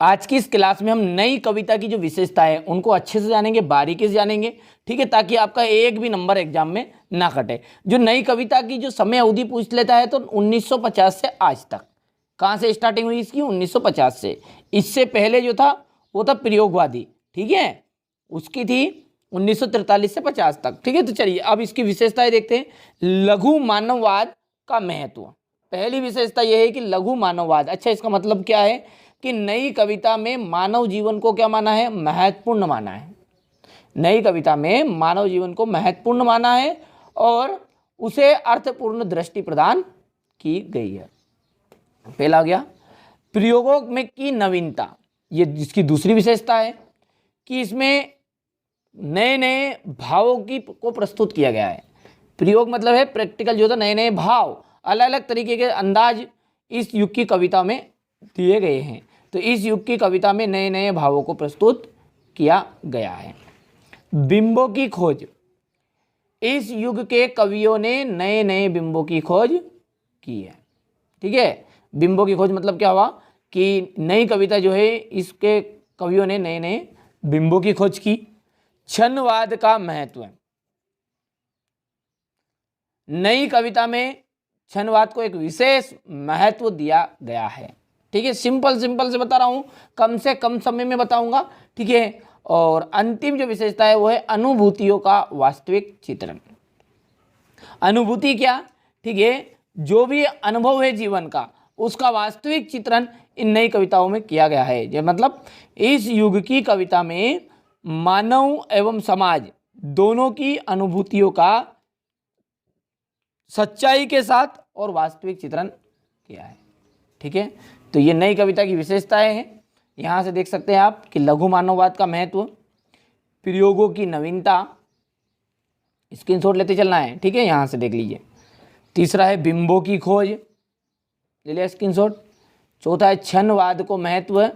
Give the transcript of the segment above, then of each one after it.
आज की इस क्लास में हम नई कविता की जो विशेषता है उनको अच्छे से जानेंगे, बारीकी से जानेंगे, ठीक है, ताकि आपका एक भी नंबर एग्जाम में ना कटे। जो नई कविता की जो समय अवधि पूछ लेता है तो 1950 से आज तक, कहाँ से स्टार्टिंग हुई इसकी? 1950 से। इससे पहले जो था वो था प्रयोगवादी, ठीक है, उसकी थी 1943 से 50 तक, ठीक है। तो चलिए अब इसकी विशेषताएं देखते हैं। लघु मानववाद का महत्व। पहली विशेषता यह है कि लघु मानववाद। अच्छा, इसका मतलब क्या है कि नई कविता में मानव जीवन को क्या माना है? महत्वपूर्ण माना है। नई कविता में मानव जीवन को महत्वपूर्ण माना है और उसे अर्थपूर्ण दृष्टि प्रदान की गई है। पहला हो गया। प्रयोगों में की नवीनता, ये जिसकी दूसरी विशेषता है कि इसमें नए नए भावों को प्रस्तुत किया गया है। प्रयोग मतलब है प्रैक्टिकल, जो था नए नए भाव, अलग अलग तरीके के अंदाज इस युग की कविता में दिए गए हैं। तो इस युग की कविता में नए नए भावों को प्रस्तुत किया गया है। बिंबों की खोज। इस युग के कवियों ने नए नए बिंबों की खोज की है, ठीक है। बिंबों की खोज मतलब क्या हुआ कि नई कविता जो है इसके कवियों ने नए नए बिंबों की खोज की। क्षणवाद का महत्व है। नई कविता में क्षणवाद को एक विशेष महत्व दिया गया है, ठीक है। सिंपल से बता रहा हूं, कम से कम समय में बताऊंगा, ठीक है। और अंतिम जो विशेषता है वो है अनुभूतियों का वास्तविक चित्रण। अनुभूति क्या? ठीक है, जो भी अनुभव है जीवन का उसका वास्तविक चित्रण इन नई कविताओं में किया गया है। ये मतलब इस युग की कविता में मानव एवं समाज दोनों की अनुभूतियों का सच्चाई के साथ और वास्तविक चित्रण किया है, ठीक है। तो ये नई कविता की विशेषताएं हैं। यहाँ से देख सकते हैं आप कि लघु मानववाद का महत्व, प्रयोगों की नवीनता, स्क्रीनशॉट लेते चलना है, ठीक है। यहाँ से देख लीजिए। तीसरा है बिंबों की खोज, ले लिया स्क्रीनशॉट। चौथा है क्षणवाद को महत्व,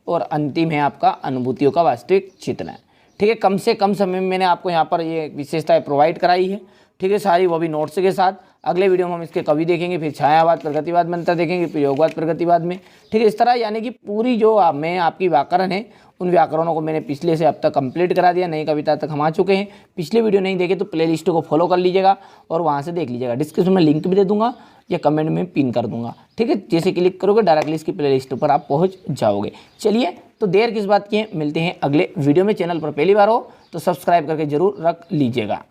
और अंतिम है आपका अनुभूतियों का वास्तविक चित्रण, ठीक है। कम से कम समय में मैंने आपको यहाँ पर ये विशेषताएं प्रोवाइड कराई है, ठीक है, सारी, वो भी नोट्स के साथ। अगले वीडियो में हम इसके कवि देखेंगे, फिर छायावाद प्रगतिवाद में अंतर देखेंगे, प्रयोगवाद प्रगतिवाद में, ठीक है। इस तरह यानी कि पूरी जो मैं आपकी व्याकरण है उन व्याकरणों को मैंने पिछले से अब तक कंप्लीट करा दिया। नई कविता तक हम आ चुके हैं। पिछले वीडियो नहीं देखे तो प्ले लिस्ट को फॉलो कर लीजिएगा और वहाँ से देख लीजिएगा। डिस्क्रिप्शन में लिंक भी दे दूंगा या कमेंट में पिन कर दूंगा, ठीक है। जैसे क्लिक करोगे डायरेक्टली इसकी प्ले लिस्ट पर आप पहुँच जाओगे। चलिए, तो देर किस बात की है, मिलते हैं अगले वीडियो में। चैनल पर पहली बार हो तो सब्सक्राइब करके जरूर रख लीजिएगा।